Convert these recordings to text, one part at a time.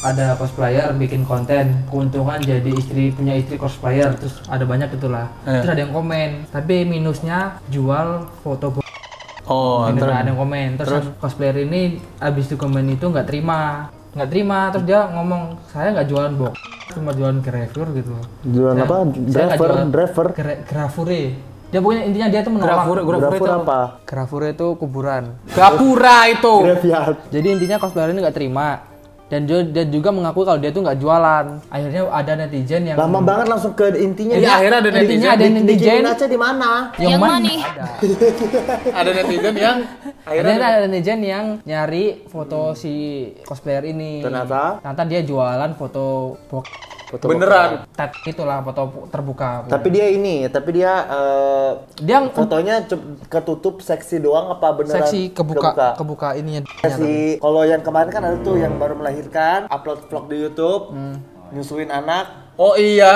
ada cosplayer bikin konten, keuntungan jadi punya istri cosplayer, terus ada banyak itulah. Terus ada yang komen, tapi minusnya jual foto. Oh, ada yang komen. Terus cosplayer ini abis itu komen itu nggak terima, terus dia ngomong saya nggak jualan box, cuma jualan gravure gitu. Jualan apa? Driver? Gravure. Dia pokoknya intinya dia tuh menolak. Gravure itu apa? Gravure itu kuburan. Gapura itu. Graveyard. Jadi intinya cosplayer ini nggak terima. Dan dia juga mengakui kalau dia tuh nggak jualan. Akhirnya ada netizen yang lama banget langsung ke intinya. Iya, akhirnya ada netizen. Intinya ada netizen. Aja di mana? Yang mana nih? Ada netizen yang Akhirnya ada netizen yang nyari foto si cosplayer ini. Ternyata dia jualan foto box. foto beneran. Itulah foto terbuka. Tapi dia fotonya ketutup seksi doang apa beneran? Seksi kebuka ininya. Kalau yang kemarin kan ada tuh yang baru melahirkan, upload vlog di YouTube, nyusuin anak. Oh iya.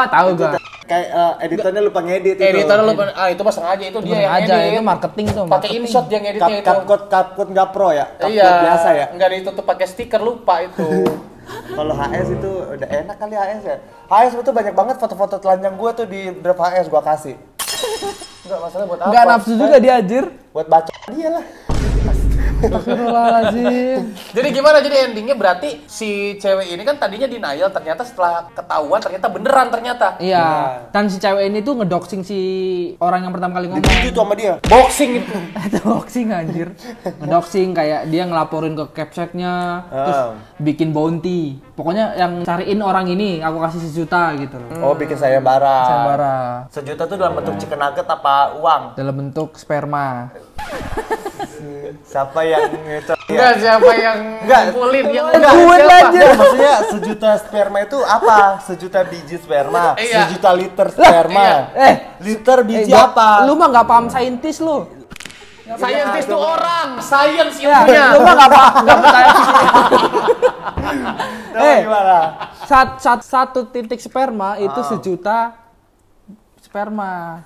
Tahu gak? Kayak editornya lupa ngedit. Editornya lupa. Itu pas sengaja itu dia yang aja edit. itu marketing tuh. Pakai InShot dia ngeditnya itu. CapCut nggak pro ya? CapCut Iya. biasa ya? Enggak ditutup pakai stiker, lupa itu. Kalau HS itu udah enak kali HS ya. HS itu banyak banget foto-foto telanjang gue tuh di Drive HS gue kasih. Enggak masalah buat apa? Enggak nafsu juga dia anjir. Buat baca dia lah. Astagfirullahaladzim. Jadi gimana? Jadi endingnya berarti si cewek ini kan tadinya denial, ternyata setelah ketahuan ternyata beneran ternyata. Iya. Dan si cewek ini tuh ngedoxing si orang yang pertama kali ngomong. Itu sama dia. Boxing itu. Doxing anjir. Ngedoxing kayak dia ngelaporin ke capseknya, terus bikin bounty. Pokoknya yang cariin orang ini aku kasih 1 juta gitu loh. Oh, bikin sayembara. Sayembara. 1 juta tuh dalam bentuk chicken nugget apa uang? Dalam bentuk sperma. Siapa yang ngecek? Enggak, siapa yang ngumpulin yang Maksudnya 1 juta sperma itu apa? 1 juta biji sperma, Iya. 1 juta liter sperma. Liter biji apa? Lu mah nggak paham saintis lu. Saintis itu orang, science ilmunya. Lu mah nggak percaya. Gimana? Satu titik sperma itu 1 juta sperma.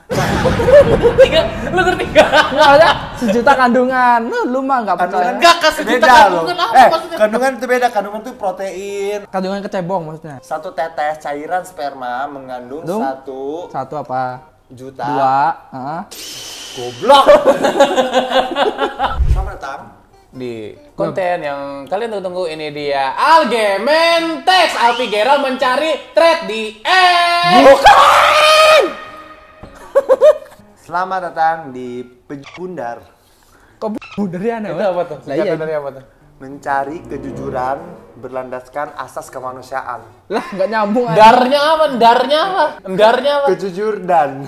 Lu ngerti gak? Nggak ada 1 juta kandungan. Lu mah nggak percaya. Enggak kasih juta Beda loh. kandungan apa maksudnya? Kandungan itu beda. Kandungan itu protein. Kandungan kecebong maksudnya. 1 tetes cairan sperma mengandung 1 Satu apa? juta. 2. Goblok. Selamat datang Di konten yang kalian tunggu-tunggu, ini dia Algementex. Alpi Geral mencari thread di Bukan. Selamat datang di Pejundar. Kok dari aneh? Itu apa tuh? Lah iya. Singkatan dari apa tuh? Mencari kejujuran berlandaskan asas kemanusiaan. Lah nggak nyambung. Darnya apa? Darnya apa? Darnya apa? Kejujur dan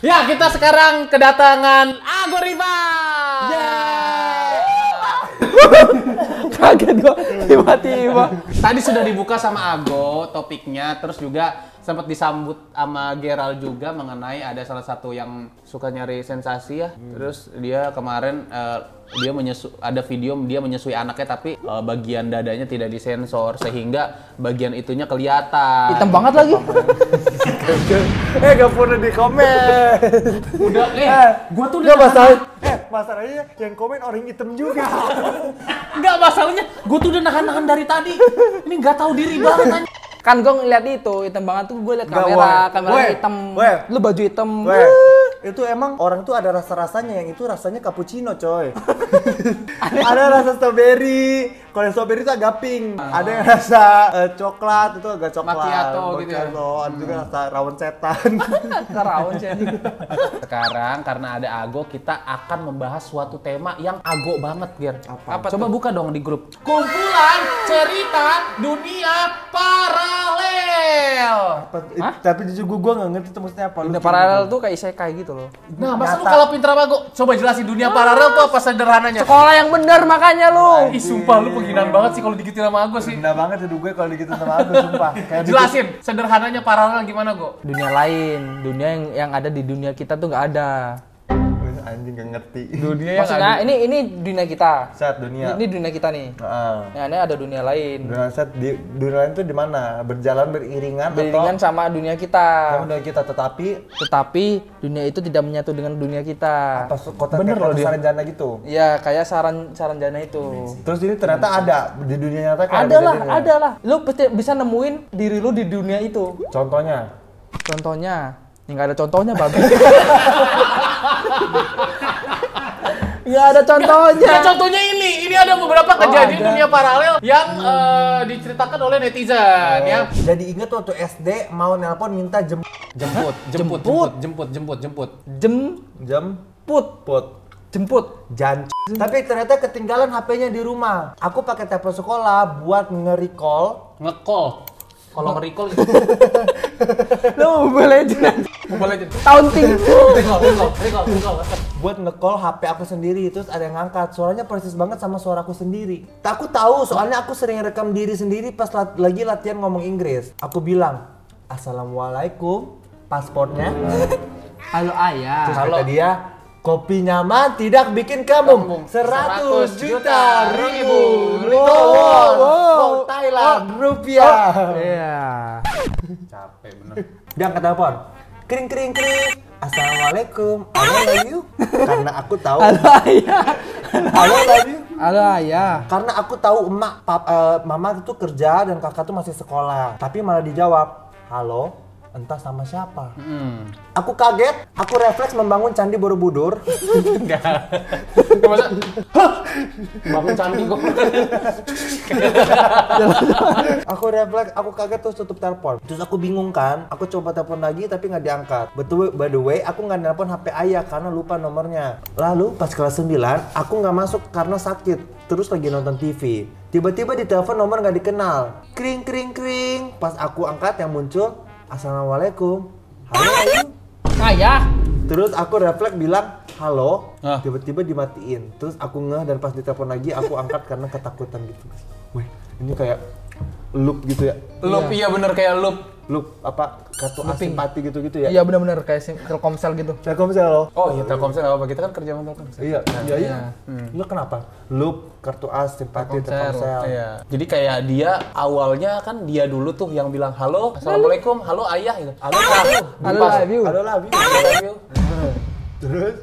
Ya, kita sekarang kedatangan Agoriva. Kaget gua tiba-tiba. Tadi sudah dibuka sama Ago topiknya, terus juga sempat disambut sama Geral juga mengenai ada salah satu yang suka nyari sensasi ya. Terus dia kemarin dia ada video dia menyusui anaknya tapi bagian dadanya tidak disensor sehingga bagian itunya kelihatan. Hitam banget lagi. gak pernah di komen. Udah gua tuh Nggak masalahnya yang komen orang hitam juga. Enggak, masalahnya gua tuh udah nahan-nahan dari tadi. Ini nggak tahu diri banget anjing. Kan gue ngeliat itu hitam banget tuh, gue liat kamera hitam. Lu baju hitam. Itu emang orang tuh ada rasa-rasanya, yang itu rasanya cappuccino coy. Ada rasa strawberry, kalau yang strawberry itu agak pink. Ada yang rasa coklat, itu agak coklat. Macchiato gitu ya. Ada juga rasa rawon setan. Karawan sih. Sekarang karena ada Ago, kita akan membahas suatu tema yang Ago banget, Ger. Apa Coba buka dong di grup. Kumpulan cerita dunia paralel. Tapi jujur gue gak ngerti itu maksudnya apa. Dunia paralel tuh kayak isekai gitu loh. Nah, masa lu kalau pinter apa, Go? Coba jelasin dunia paralel tuh apa sederhananya. Sekolah yang bener makanya lu. Ih, sumpah lu penghinaan banget sih kalau digituin sama Ago sih. Rendah banget hidup gue kalau gitu sama aku, sumpah. Kayak Jelasin sederhananya paralel gimana, Go? Dunia lain, dunia yang ada di dunia kita tuh nggak ada. Anjing gak ngerti. Dunia yang Maksudnya ini dunia kita. Set dunia. Ini dunia kita nih. Nah, ini ada dunia lain. Dunia set di dunia lain tuh di mana? Berjalan beriringan Sama dunia kita. sama dunia kita, Tetapi dunia itu tidak menyatu dengan dunia kita. apa kota bener loh Saranjana gitu. Iya, kayak saranjana itu. Terus ini ternyata ada di dunia nyata kayak Ada lah. Lu pasti bisa nemuin diri lu di dunia itu. Contohnya, Ya nggak ada contohnya, babi. Nggak ada contohnya. Ya contohnya ini ada beberapa kejadian dunia paralel yang diceritakan oleh netizen ya. jadi inget waktu SD mau nelpon minta jemput. Tapi ternyata ketinggalan HP-nya di rumah. Aku pakai telepon sekolah buat nge-recall. Kalau nge-recall itu Lu Mobile Legends. Taunting. recall. Buat nge-call HP aku sendiri, terus ada yang ngangkat. Suaranya persis banget sama suaraku sendiri. Aku tahu, soalnya aku sering rekam diri sendiri pas lagi latihan ngomong Inggris. Aku bilang, "Assalamualaikum, paspornya." Halo ayah. Terus kata dia, "Kopi nyaman tidak bikin kamu 100 juta ribu." Wow, Thailand, rupiah. Iya. Capek bener. Dia angkat telepon. Kring. Assalamualaikum. I love you. Karena aku tahu. Halo ayah. I love you. Halo ayah. Karena aku tahu mama itu kerja dan kakak tuh masih sekolah. Tapi malah dijawab, "Halo, entah sama siapa." Aku kaget, aku refleks membangun Candi Borobudur. Enggak. Masa bangun candi kok. Aku refleks, aku kaget terus tutup telepon. Terus aku bingung kan, aku coba telepon lagi tapi nggak diangkat. Betul, by the way, aku nggak nelpon HP ayah karena lupa nomornya. Lalu pas kelas 9, aku nggak masuk karena sakit. Terus lagi nonton TV. Tiba-tiba di telepon nomor nggak dikenal. Kring. Pas aku angkat yang muncul, "Assalamualaikum." "Halo ayah." Ayah. Terus aku refleks bilang, "Halo." Ah. Tiba-tiba dimatiin. Terus aku ngeh dan pas ditelepon lagi aku angkat karena ketakutan gitu. Wih, ini kayak loop gitu ya. Loop iya bener kayak loop. Loop apa kartu simpati gitu-gitu ya. Iya benar-benar kayak Telkomsel gitu. Telkomsel loh. Oh iya Telkomsel nggak apa-apa, kita kan kerja sama Telkomsel. Iya. Lu kenapa? Loop kartu simpati Telkomsel. Iya. Jadi kayak dia awalnya kan dia dulu tuh yang bilang halo, assalamualaikum, halo ayah gitu. Halo kamu. Halo love you. Halo love you. Love you. Terus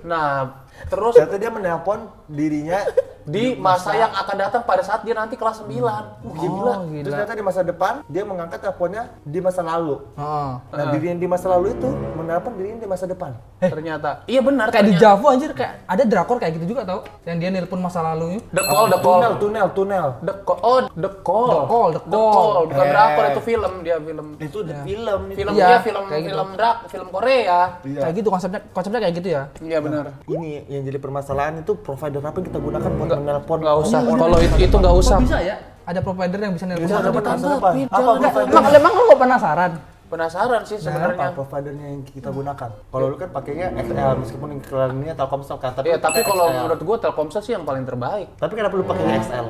Terus ternyata dia menelpon dirinya di masa yang akan datang pada saat dia nanti kelas 9. Gila. Terus ternyata di masa depan dia mengangkat teleponnya di masa lalu. Oh. Nah, diri yang di masa lalu itu menelpon dirinya di masa depan. Ternyata. Iya benar. Kayak di Javo anjir, kayak ada drakor kayak gitu juga tau. Yang dia nelpon masa lalunya. The Call. Tunnel. The Call. Bukan drakor, itu film, dia film. Itu film. Iya, film kayak gitu. film Korea. Kayak gitu konsepnya kayak gitu ya. Iya benar. Ini yang jadi permasalahan itu provider apa yang kita gunakan buat menelpon. Nggak usah. Kalau itu nggak usah. Kok bisa ya? Ada provider yang bisa nelpon. Bisa masa dapat depan. masa depan. Apa provider? Emang lu gak penasaran? Penasaran sih Apa sebenarnya. providernya yang kita gunakan? Kalau lu kan pakainya XL meskipun iklannya Telkomsel kan, Iya, tapi kalau XL. menurut gua Telkomsel sih yang paling terbaik. Tapi kenapa lu pakainya XL?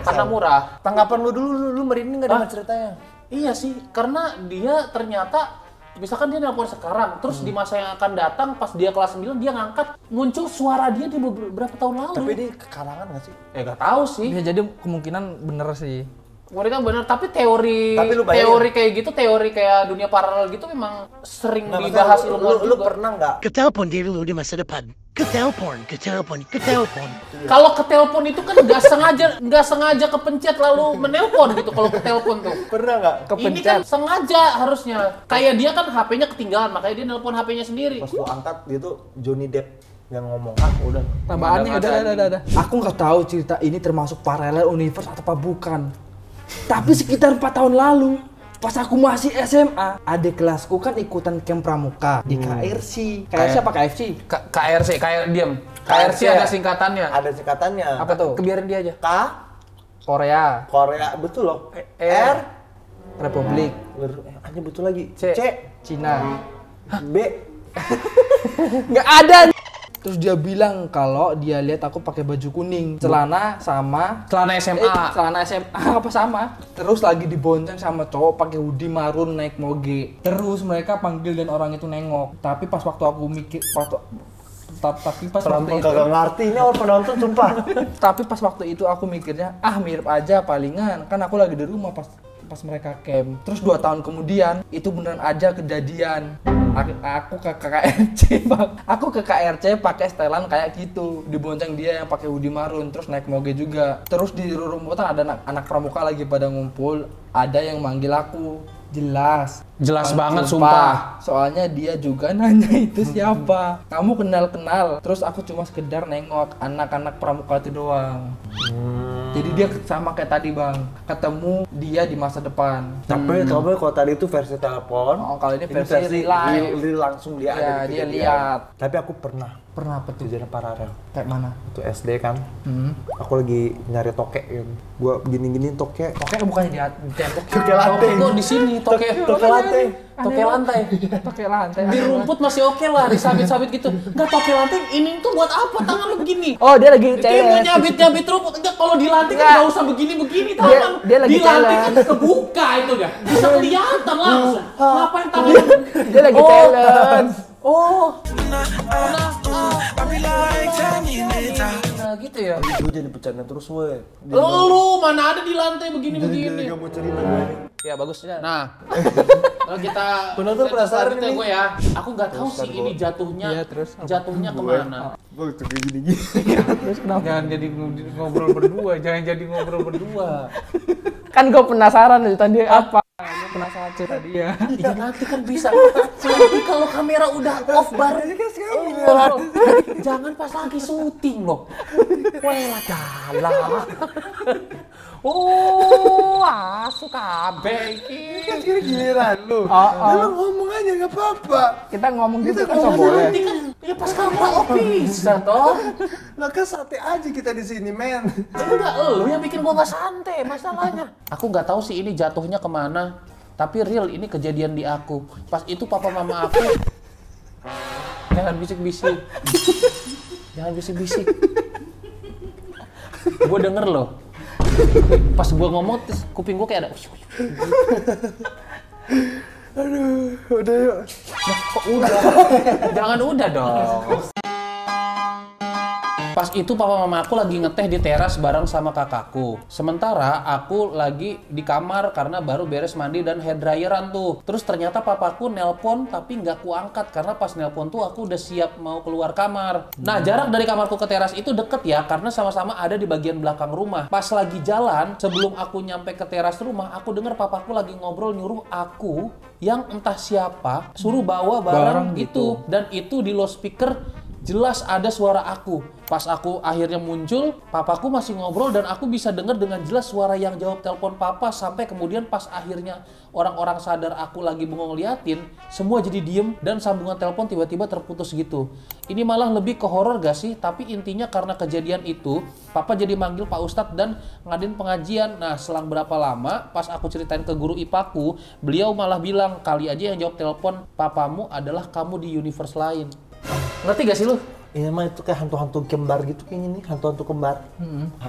Karena murah. Tanggapan lu dulu, lu merinding enggak dengan ceritanya? Iya sih, karena dia ternyata misalkan dia nelpon sekarang, terus di masa yang akan datang pas dia kelas 9 dia ngangkat, muncul suara dia di beberapa tahun lalu. Tapi dia kekarangan nggak sih? Nggak tahu sih. Bisa jadi kemungkinan bener sih. Mereka benar, tapi teori Tapi lu bayangin. kayak gitu, teori kayak dunia paralel gitu memang sering Nah, dibahas maksudnya ilmuwan lu juga. pernah nggak? Ketelepon diri lu di masa depan. Ketelepon. Kalau ke telepon itu kan nggak sengaja kepencet lalu menelpon gitu kalau ke telepon tuh. Pernah nggak? Ini kan sengaja harusnya. Kayak dia kan HP-nya ketinggalan, makanya dia nelpon HP-nya sendiri. Pas lu angkat dia tuh Johnny Depp yang ngomong. Udah. Tambahannya udah. Aku nggak tahu cerita ini termasuk parallel universe atau apa bukan. Tapi sekitar 4 tahun lalu, pas aku masih SMA, adik kelasku kan ikutan camp pramuka di KRC. KRC apa KFC? KRC, kayak diam. KRC ada singkatannya. Ada singkatannya. Apa tuh? Kebiarin dia aja. K Korea, Korea, betul loh. R. Republik, Hanya betul lagi. C. Cina. B. Nggak ada. Terus dia bilang kalau dia lihat aku pakai baju kuning, celana sama Celana SMA. celana SMA apa sama. Terus lagi dibonceng sama cowok pakai hoodie marun naik moge. Terus mereka panggil dan orang itu nengok. Tapi pas waktu aku mikir, Tapi pas Penonton waktu itu, kagak ngerti ini orang penonton sumpah. tapi pas waktu itu aku mikirnya mirip aja palingan, kan aku lagi di rumah pas mereka camp. Terus 2 tahun kemudian itu beneran aja kejadian. Aku ke KRC bang, aku ke KRC pakai setelan kayak gitu, dibonceng dia yang pakai hoodie marun, terus naik moge juga. Terus di rumputan ada anak pramuka lagi pada ngumpul, ada yang manggil aku, jelas Banget sumpah. Soalnya dia juga nanya itu siapa, kamu kenal. Terus aku cuma sekedar nengok anak-anak pramuka itu doang. Jadi dia sama kayak tadi bang, ketemu dia di masa depan. Tapi kalau tadi itu versi telepon. Oh, kalau ini versi live. Langsung dia Ya, ada di dia kejadian. lihat. Tapi aku pernah Apa tuh? kejadian paralel. Kayak mana? Itu SD kan. Aku lagi nyari tokek kan. Gua gini-giniin tokek. Oke, bukannya di tembok. Toke lantai. Kok di sini toke lantai. toke lantai. Pakai lantai. Di rumput masih oke lah, disabit-sabit gitu. Enggak toke lantai, ini tuh buat apa tangan lu begini? Oh, dia lagi Kayak mau challenge. nyabit-nyabit rumput. Enggak, kalau di lantai kan Enggak. enggak usah begini-begini tangan. Dia lagi di lantai kan challenge. kebuka itu dah. Bisa kelihatan langsung. Ngapain tangan? Dia lagi challenge. Nah, gitu ya. Gue jadi bercanda terus weh. Lu mana ada di lantai begini-begini. Gak mau cerita gue. Ya bagusnya. Nah, kalau kita Penonton penasaran selanjutnya ini. gue ya. Aku nggak tahu sih ini jatuhnya. Iya, terus apa? Jatuhnya kemana? Gue tuh kayak gini-gini. Terus kenapa? Jangan jadi ngobrol berdua. Jangan jadi ngobrol berdua. Kan gue penasaran tadi apa? Gue penasaran cerita dia. Ya nanti kan bisa. Nanti kalau kamera udah off baru. Jangan pas lagi syuting loh. Wah, dalah. Oh, asu kabeh iki. Kan giliran lu. Lu ngomong aja gak apa-apa. Kita ngomong gitu kan ngomong nggak boleh. Nanti kan ya pas kamera off bisa toh. Lah kan sate aja kita di sini, men. Enggak, lu yang bikin gua nggak santai masalahnya. Aku nggak tahu sih ini jatuhnya kemana. Tapi real ini kejadian di aku. Pas itu papa mama aku. Jangan bisik-bisik. Jangan bisik-bisik. Gua denger loh. Pas gua ngomong, terus kuping gua kayak ada. Aduh, udah yuk. Nah, kok udah? Jangan udah dong. Pas itu papa mama aku lagi ngeteh di teras bareng sama kakakku. Sementara aku lagi di kamar karena baru beres mandi dan hair dryeran tuh. Terus ternyata papaku nelpon tapi nggak kuangkat karena pas nelpon tuh aku udah siap mau keluar kamar. Nah, jarak dari kamarku ke teras itu deket ya karena sama-sama ada di bagian belakang rumah. Pas lagi jalan, sebelum aku nyampe ke teras rumah, aku denger papaku lagi ngobrol nyuruh aku yang entah siapa suruh bawa barang gitu. Dan itu di loudspeaker jelas ada suara aku. Pas aku akhirnya muncul, papaku masih ngobrol dan aku bisa dengar dengan jelas suara yang jawab telepon papa. Sampai kemudian pas akhirnya orang-orang sadar aku lagi bengong liatin, semua jadi diem dan sambungan telepon tiba-tiba terputus gitu. Ini malah lebih ke horor gak sih? Tapi intinya karena kejadian itu, papa jadi manggil Pak Ustadz dan ngadain pengajian. Nah, selang berapa lama pas aku ceritain ke guru IPAku, beliau malah bilang, kali aja yang jawab telepon papamu adalah kamu di universe lain. Ngerti gak sih lu? Ini mah itu kayak hantu-hantu kembar gitu kayaknya nih, hantu-hantu kembar.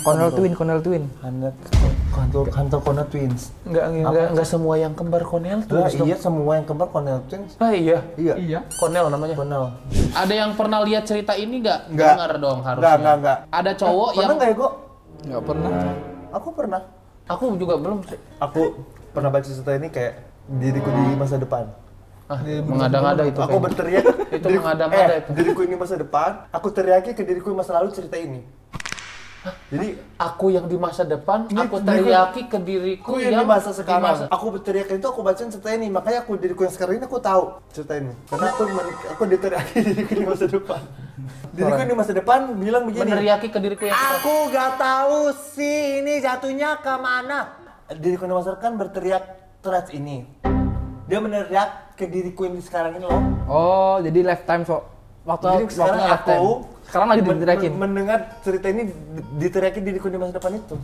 Cornell Twin. Hantu Cornell Twins. Enggak semua yang kembar Cornell tuh. Lah iya semua yang kembar Cornell Twins. Ah iya. Iya. Cornell namanya. Cornell. Ada yang pernah lihat cerita ini nggak? Nggak. Dengar dong harusnya. Enggak. Ada cowok yang Pernah nggak ya, Go? Nggak pernah. Aku pernah. aku juga belum. Aku pernah baca cerita ini kayak diriku di masa depan. Ah, mengada-ngada itu. Aku kayaknya. berteriak. Itu mengada-ngada itu. Diriku ini masa depan. Aku teriaknya ke diriku masa lalu cerita ini. Jadi Aku yang di masa depan, Ini aku diriku- teriaki ke diriku aku yang di masa sekarang. di masa- Aku berteriak itu aku bacain cerita ini. Makanya aku diriku yang sekarang ini aku tahu cerita ini. Karena aku diteriaki diriku di masa depan. Diriku di masa depan bilang begini. meneriaki ke diriku yang Aku gak tahu sih ini jatuhnya kemana. Diriku di masa depan berteriak threads ini. Dia meneriak ke diriku yang sekarang ini loh. Oh, jadi lifetime Jadi sekarang aku sekarang lagi diteriakin. mendengar cerita ini diteriakin diriku di masa depan itu.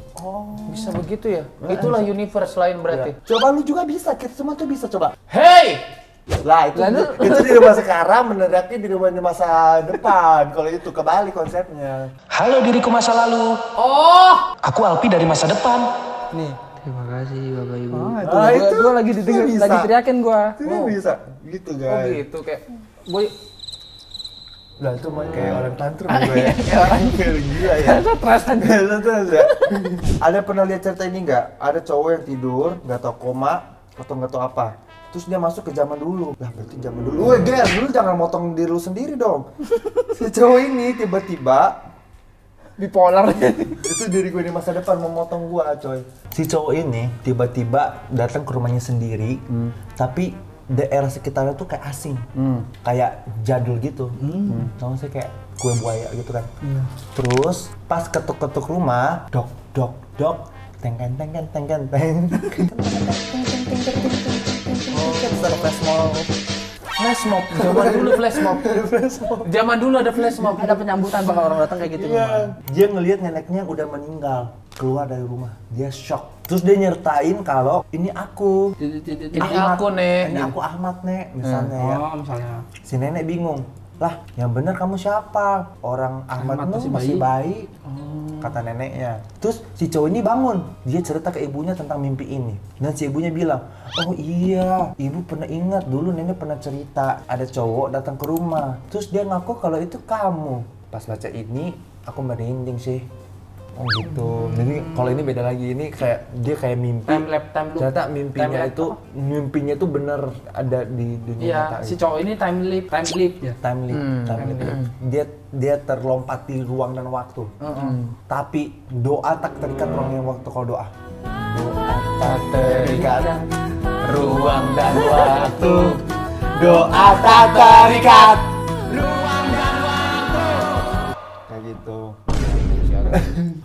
bisa begitu ya. Itulah universe lain berarti. Coba lu juga bisa, kita semua tuh bisa coba. Hey! Lah itu itu di rumah sekarang meneriaknya di rumah di masa depan. Kalau itu kebalik konsepnya. Halo diriku masa lalu. Oh! Aku Alpi dari masa depan. Nih. Terima kasih Bapak Ibu. Ah, itu gua lagi itu bisa. lagi teriakin gua. Itu kan bisa gitu Oh guys. gitu kayak gue Lah itu mah kayak orang tantrum gue ya. Kayak orang gila ya. Stres aja. Stres ya. Ada pernah lihat cerita ini nggak? Ada cowok yang tidur, nggak tahu koma atau nggak tahu apa. Terus dia masuk ke zaman dulu. Lah berarti zaman dulu. Woi, Ger, lu jangan motong diri lu sendiri dong. Si cowok ini tiba-tiba Bipolar. itu diri gue di masa depan mau motong gua, coy. Si cowok ini tiba-tiba datang ke rumahnya sendiri, tapi daerah sekitarnya tuh kayak asing, kayak jadul gitu. Tau gak sih kayak kue buaya gitu kan. Terus pas ketuk-ketuk rumah, dok dok dok, tengken tengken tengken teng. Oh, kita flash mob. Flash mob, zaman dulu flash mob. Zaman dulu ada flash mob. Ada penyambutan bakal orang datang kayak gitu. Iya. Dia ngelihat neneknya udah meninggal, keluar dari rumah. Dia shock. Terus dia nyertain kalau ini aku. Ini aku, Nek. Ini aku Ahmad, Nek, misalnya ya. Oh, misalnya. Si nenek bingung. Lah, yang bener kamu siapa? Orang Ahmad Ahmad itu masih masih bayi. Kata neneknya. Terus si cowok ini bangun. Dia cerita ke ibunya tentang mimpi ini. Dan si ibunya bilang, oh iya, ibu pernah ingat dulu nenek pernah cerita ada cowok datang ke rumah. Terus dia ngaku kalau itu kamu. Pas baca ini, aku merinding sih. Oh gitu. Jadi kalau ini beda lagi. Ini kayak dia kayak mimpi. Time lapse. Ternyata mimpinya Time lapse itu mimpinya itu bener ada di dunia Iya, nyata. si gitu. cowok ini time leap ya. Time leap. Dia terlompat di ruang dan waktu. Tapi doa tak terikat ruang dan waktu kalau doa. Doa tak terikat ruang dan waktu. Doa tak terikat ruang dan waktu. Kayak gitu.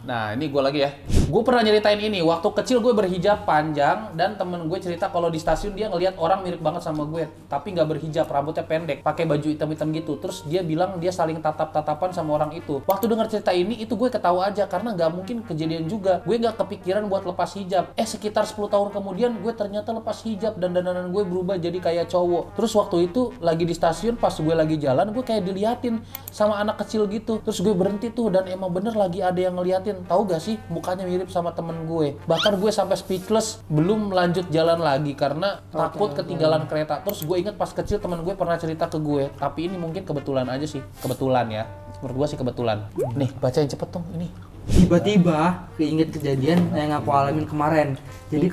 Nah, ini gue lagi ya. Gue pernah nyeritain ini, waktu kecil gue berhijab panjang dan temen gue cerita kalau di stasiun dia ngelihat orang mirip banget sama gue, tapi nggak berhijab, rambutnya pendek, pakai baju hitam-hitam gitu. Terus dia bilang dia saling tatap-tatapan sama orang itu. Waktu dengar cerita ini, itu gue ketawa aja karena nggak mungkin kejadian juga. Gue nggak kepikiran buat lepas hijab. Sekitar 10 tahun kemudian gue ternyata lepas hijab dan dandanan gue berubah jadi kayak cowok. Terus waktu itu lagi di stasiun, pas gue lagi jalan, gue kayak diliatin sama anak kecil gitu. Terus gue berhenti tuh dan emang bener lagi ada yang ngeliatin. Tahu gak sih, mukanya mirip sama temen gue. Bahkan gue sampai speechless, belum lanjut jalan lagi karena takut ketinggalan kereta. Terus gue inget pas kecil temen gue pernah cerita ke gue, tapi ini mungkin kebetulan aja sih, kebetulan ya. Menurut gue sih kebetulan. Nih, bacain cepet dong ini. Tiba-tiba keinget kejadian yang aku alamin kemarin. Jadi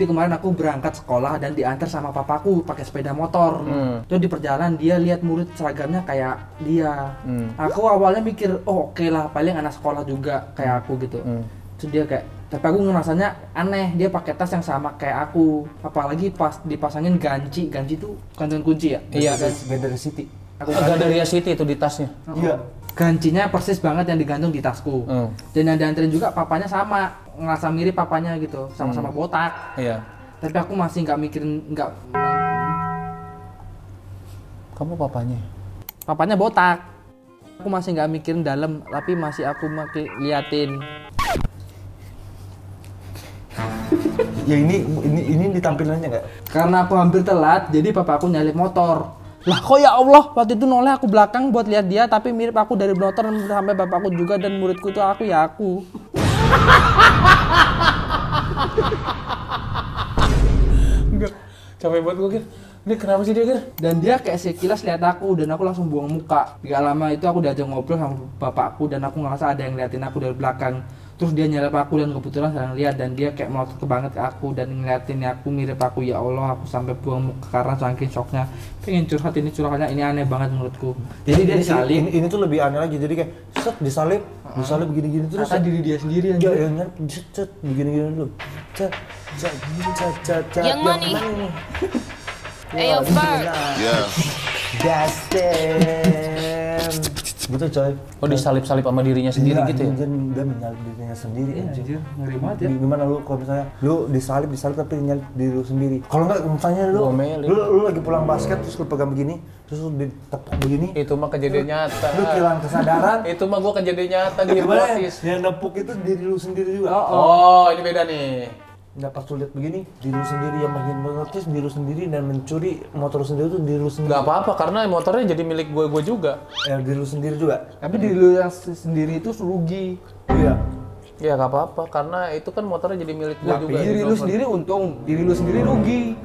kemarin aku berangkat sekolah dan diantar sama papaku pakai sepeda motor. Terus di perjalanan dia lihat murid seragamnya kayak dia. Aku awalnya mikir, oh oke lah, paling anak sekolah juga kayak aku gitu. Terus dia kayak, tapi aku ngerasanya aneh, dia pakai tas yang sama kayak aku. Apalagi pas dipasangin ganci itu kantongan kunci ya? Iya, Beda City. Gandaria City itu di tasnya. Iya. Gancinya persis banget yang digantung di tasku. Dan yang dianterin juga papanya sama, ngerasa mirip papanya gitu, sama-sama botak. Iya. Tapi aku masih nggak mikirin, Kamu papanya? papanya botak. Aku masih nggak mikirin dalam, tapi masih aku liatin. Ya ini ditampilannya nggak? Karena aku hampir telat, jadi papa aku nyalip motor. Lah kok ya Allah, waktu itu noleh aku belakang buat lihat dia, tapi mirip aku dari motor sampai bapakku juga dan muridku itu aku ya aku. Enggak, capek banget gue, Gir. Ini kenapa sih dia, Gir? Dan dia kayak sekilas lihat aku dan aku langsung buang muka. Gak lama itu aku diajak ngobrol sama bapakku dan aku ngerasa ada yang ngeliatin aku dari belakang. Terus dia nyalip aku dan kebetulan sedang lihat dan dia kayak melotot banget ke aku dan ngeliatin aku mirip aku. Ya Allah, aku sampai buang muka karena saking shocknya. Pengen curhat, ini curhatnya ini aneh banget menurutku. Jadi dia disalip. Ini tuh lebih aneh lagi. Jadi kayak set disalip begini-gini terus. Kata diri dia sendiri Ya, anjir. cet begini-gini dulu. Cet. Young Money. Ayo, Far. Gas gitu coy. Oh, disalip-salip sama dirinya sendiri Iya, gitu ya? Dia menyalip dirinya sendiri Anjir, ngeri banget ya. Gimana lu kalau misalnya lu disalip tapi nyalip diri lu sendiri. Kalau enggak misalnya Ngomelin. lu lagi pulang basket terus lu pegang begini, terus lu ditepuk begini. Itu mah kejadian nyata. Lu kehilangan kesadaran. Itu mah gua kejadian nyata di Gimana? hipnotis. Yang nepuk itu diri lu sendiri juga. Oh, ini beda nih. Nggak pas lu lihat begini, diri lu sendiri yang menghipnotis diri lu sendiri dan mencuri motor lu sendiri itu diri lu sendiri. Nggak apa-apa karena motornya jadi milik gue juga. Diri lu sendiri juga. Tapi diri lu yang sendiri itu rugi. Iya. Ya nggak apa-apa karena itu kan motornya jadi milik gue juga. Diri lu sendiri untung, diri lu sendiri rugi.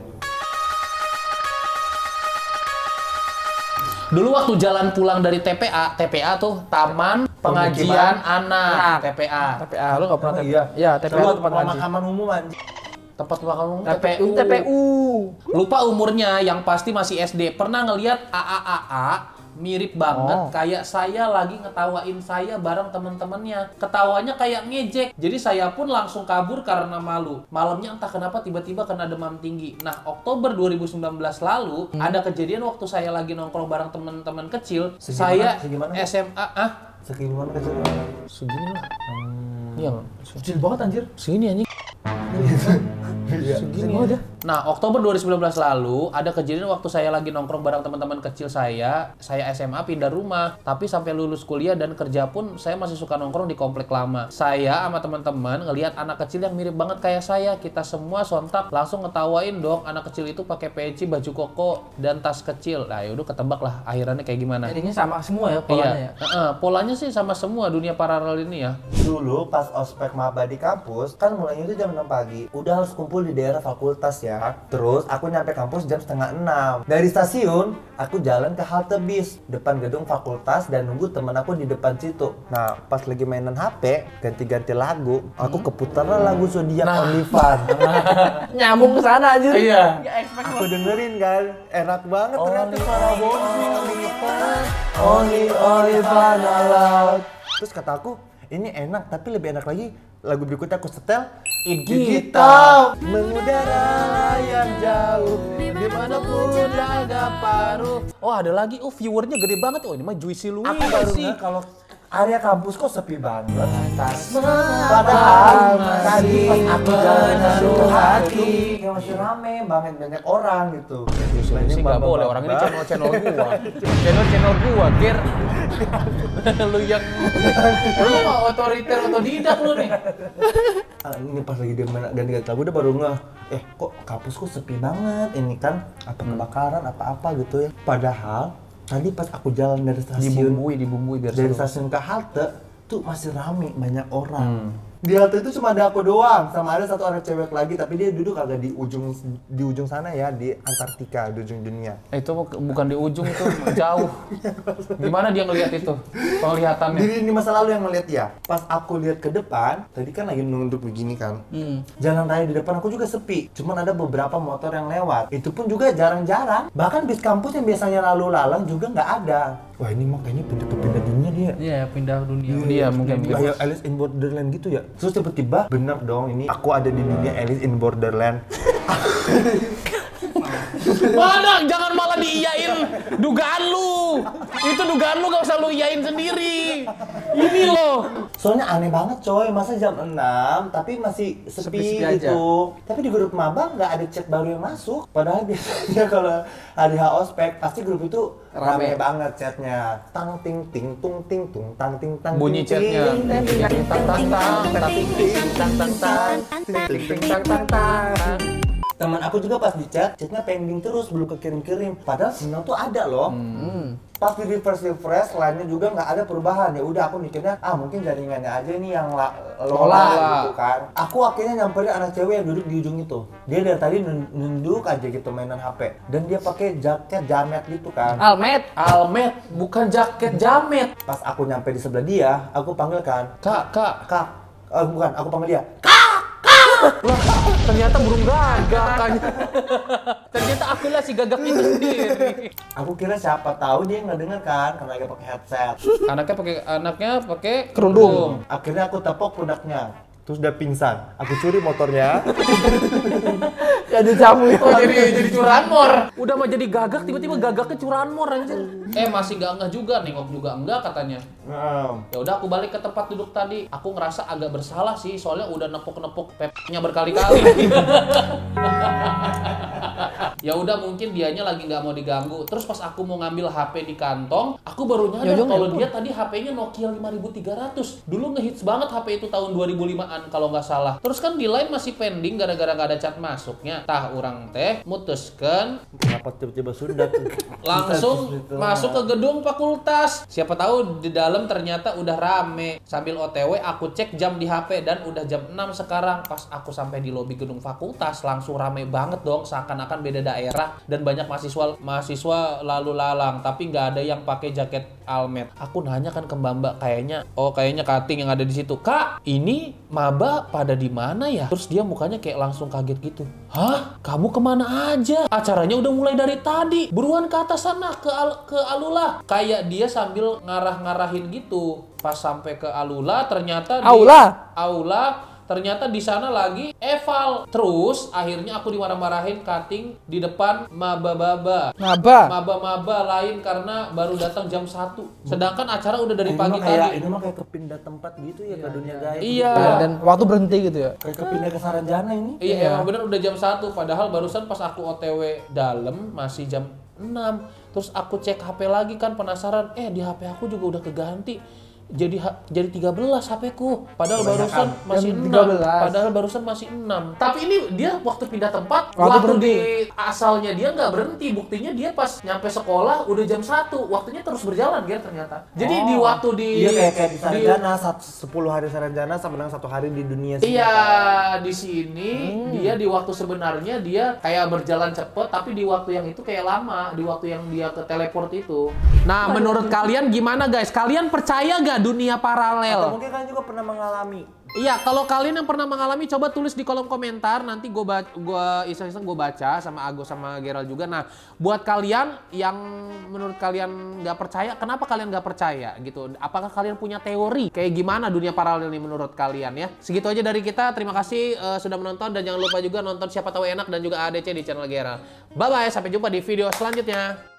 Dulu waktu jalan pulang dari TPA tuh Taman Pengajian Anak, TPA. TPA lu nggak pernah Iya. Ya, TPA itu tempat ngaji. pemakaman umum anjing. Tempat makan TPU. TPU. Lupa umurnya, yang pasti masih SD. Pernah ngelihat AAAA mirip banget kayak saya lagi ngetawain saya bareng temen-temennya. Ketawanya kayak ngejek. Jadi saya pun langsung kabur karena malu. Malamnya entah kenapa tiba-tiba kena demam tinggi. Nah, Oktober 2019 lalu ada kejadian waktu saya lagi nongkrong bareng teman-teman kecil. Saya segimana? SMA Segimana kecil? segini lah. Yang Kecil banget anjir. segini anjing. Segini aja. Nah, Oktober 2019 lalu ada kejadian waktu saya lagi nongkrong bareng teman-teman kecil saya SMA pindah rumah, tapi sampai lulus kuliah dan kerja pun saya masih suka nongkrong di komplek lama. Saya sama teman-teman ngelihat anak kecil yang mirip banget kayak saya. Kita semua sontak langsung ngetawain dong, anak kecil itu pakai peci, baju koko dan tas kecil. Nah, yaudah ketebak lah akhirannya kayak gimana. Jadinya sama semua ya polanya ya. Polanya sih sama semua dunia paralel ini ya. Dulu pas ospek maba di kampus, kan mulainya itu jam 6 pagi. Udah harus kumpul di daerah fakultas ya. Terus aku nyampe kampus jam setengah 6. Dari stasiun, aku jalan ke halte bis depan gedung fakultas dan nunggu temen aku di depan situ. Nah, pas lagi mainan HP, ganti-ganti lagu, aku keputeran lagu Zodiac Only Fun. Nyambung ke sana anjir. Iya. Nggak expect Aku dengerin kan, enak banget ternyata suara Bonzi. Only fun allowed. Terus kata aku, ini enak tapi lebih enak lagi lagu berikutnya aku setel Kita mengudara yang jauh dimanapun laga paruh. Oh, ada lagi. Oh, viewernya gede banget. Oh, ini mah Juicy Louis aku baru sih. nggak kalau area kampus kok sepi banget. Padahal tadi pas aku jalan ke hati yang masih rame banget orang gitu. Sih nggak boleh, orang ini channel gua. Channel gua, Ger. Lu yang lu mah otoriter otodidak lu nih. Ini pas lagi dia ganti-ganti lagu udah baru ngeh, kok kampus kok sepi banget, ini kan apa kebakaran apa-apa gitu ya. Padahal tadi pas aku jalan dari stasiun Dibumbui biar dari seru. stasiun ke halte tuh masih rame banyak orang. Di halte itu cuma ada aku doang sama ada satu anak cewek lagi, tapi dia duduk agak di ujung sana ya, di Antartika, di ujung dunia. Itu bukan di ujung, itu jauh. Gimana dia ngelihat itu? Penglihatannya. Diri ini masa lalu yang ngeliat ya. Pas aku lihat ke depan, tadi kan lagi nunduk begini kan. Jalan raya di depan aku juga sepi. Cuman ada beberapa motor yang lewat. Itu pun juga jarang-jarang. Bahkan bis kampus yang biasanya lalu lalang juga nggak ada. Wah, ini mah kayaknya pindah dunia dia. Iya, pindah dunia. Dia mungkin. Kayak Alice in Borderland gitu ya. Terus tiba-tiba bener dong, ini aku ada di dunia Alice in Borderland. Mana? Jangan malah diiyain dugaan lu. Itu dugaan lu gak usah lu iyain sendiri. Ini loh. Soalnya aneh banget coy, masa jam 6 tapi masih sepi gitu. Tapi di grup maba nggak ada chat baru yang masuk. Padahal biasanya kalau hari ospek pasti grup itu rame banget chatnya. Tang ting ting tung ting tung tang ting tang. Bunyi chatnya. Tang tang tang tang ting ting tang tang tang ting ting tang tang tang. Teman aku juga pas di chatnya pending terus, belum kekirim-kirim. Padahal sinyal tuh ada loh. Pas di refresh lainnya juga nggak ada perubahan. Ya udah aku mikirnya mungkin jaringannya aja nih yang lola gitu kan. Aku akhirnya nyamperin anak cewek yang duduk di ujung itu. Dia dari tadi nunduk aja gitu mainan HP. Dan dia pakai jaket jamet gitu kan. Almet, bukan jaket jamet. Pas aku nyampe di sebelah dia, aku panggil kan, Kak. bukan, aku panggil dia. Wah, ternyata burung gagak kan. Ternyata akulah si gagak itu sendiri. Aku kira siapa tahu dia nggak denger kan, karena dia pakai headset. Anaknya pakai Kerudung. Akhirnya aku tepok pundaknya, terus dia pingsan. Aku curi motornya. Jadi campur. Oh, jadi curanmor. Udah mah jadi gagak, tiba-tiba gagaknya curanmor anjir. Masih enggak juga, nengok juga enggak katanya. Ya udah aku balik ke tempat duduk tadi. Aku ngerasa agak bersalah sih, soalnya udah nepuk-nepuk pepnya berkali-kali. Ya udah mungkin dianya lagi nggak mau diganggu. Terus pas aku mau ngambil HP di kantong, aku baru nyadar kalau dia tadi HP-nya Nokia 5300. Dulu ngehits banget HP itu tahun 2005-an kalau nggak salah. Terus kan di line masih pending gara-gara nggak ada chat masuknya. Tah urang teh mutuskeun Kenapa tiba-tiba sudah langsung masuk ke gedung fakultas. Siapa tahu di dalam ternyata udah rame. Sambil OTW aku cek jam di HP dan udah jam 6 sekarang. Pas aku sampai di lobi gedung fakultas langsung rame banget dong, seakan-akan dikarenakan beda daerah dan banyak mahasiswa lalu lalang, tapi nggak ada yang pakai jaket almet. Aku nanya kan ke Mbak, kayaknya cutting yang ada di situ. Kak, ini maba pada di mana ya? Terus dia mukanya kayak langsung kaget gitu. Hah? Kamu kemana aja? Acaranya udah mulai dari tadi. Buruan ke atas sana, ke Alula. Kayak dia sambil ngarah-ngarahin gitu. Pas sampai ke Alula, ternyata ternyata di sana lagi eval. Terus akhirnya aku dimarah-marahin cutting di depan maba-maba lain karena baru datang jam 1. Sedangkan acara udah dari pagi tadi. Ini mah kayak kepindah tempat gitu ya, ke dunia gaib. Iya. Dan waktu berhenti gitu ya. Kayak kepindah ke Saranjana ini. Iya, emang bener udah jam 1. Padahal barusan pas aku OTW dalam masih jam 6. Terus aku cek HP lagi kan penasaran. Di HP aku juga udah keganti. Jadi 13 HP-ku. Padahal barusan masih 6. Padahal barusan masih 6. Tapi ini dia waktu pindah tempat, waktu di asalnya dia nggak berhenti. Buktinya dia pas nyampe sekolah udah jam 1. Waktunya terus berjalan ternyata. Jadi di waktu Iya kayak di Saranjana 10 hari Saranjana sama dengan 1 hari di dunia sini. Iya, di sini dia di waktu sebenarnya dia kayak berjalan cepet, tapi di waktu yang itu kayak lama, di waktu yang dia ke teleport itu. Nah, menurut kalian gimana guys? Kalian percaya gak dunia paralel? Atau mungkin kalian juga pernah mengalami. Iya, kalau kalian yang pernah mengalami coba tulis di kolom komentar, nanti gua iseng-iseng baca sama Agus sama Gerald juga. Nah, buat kalian yang menurut kalian nggak percaya, kenapa kalian nggak percaya gitu? Apakah kalian punya teori kayak gimana dunia paralel ini menurut kalian ya? Segitu aja dari kita. Terima kasih sudah menonton dan jangan lupa juga nonton Siapa Tahu Enak dan juga ADC di channel Gerald. Bye bye, sampai jumpa di video selanjutnya.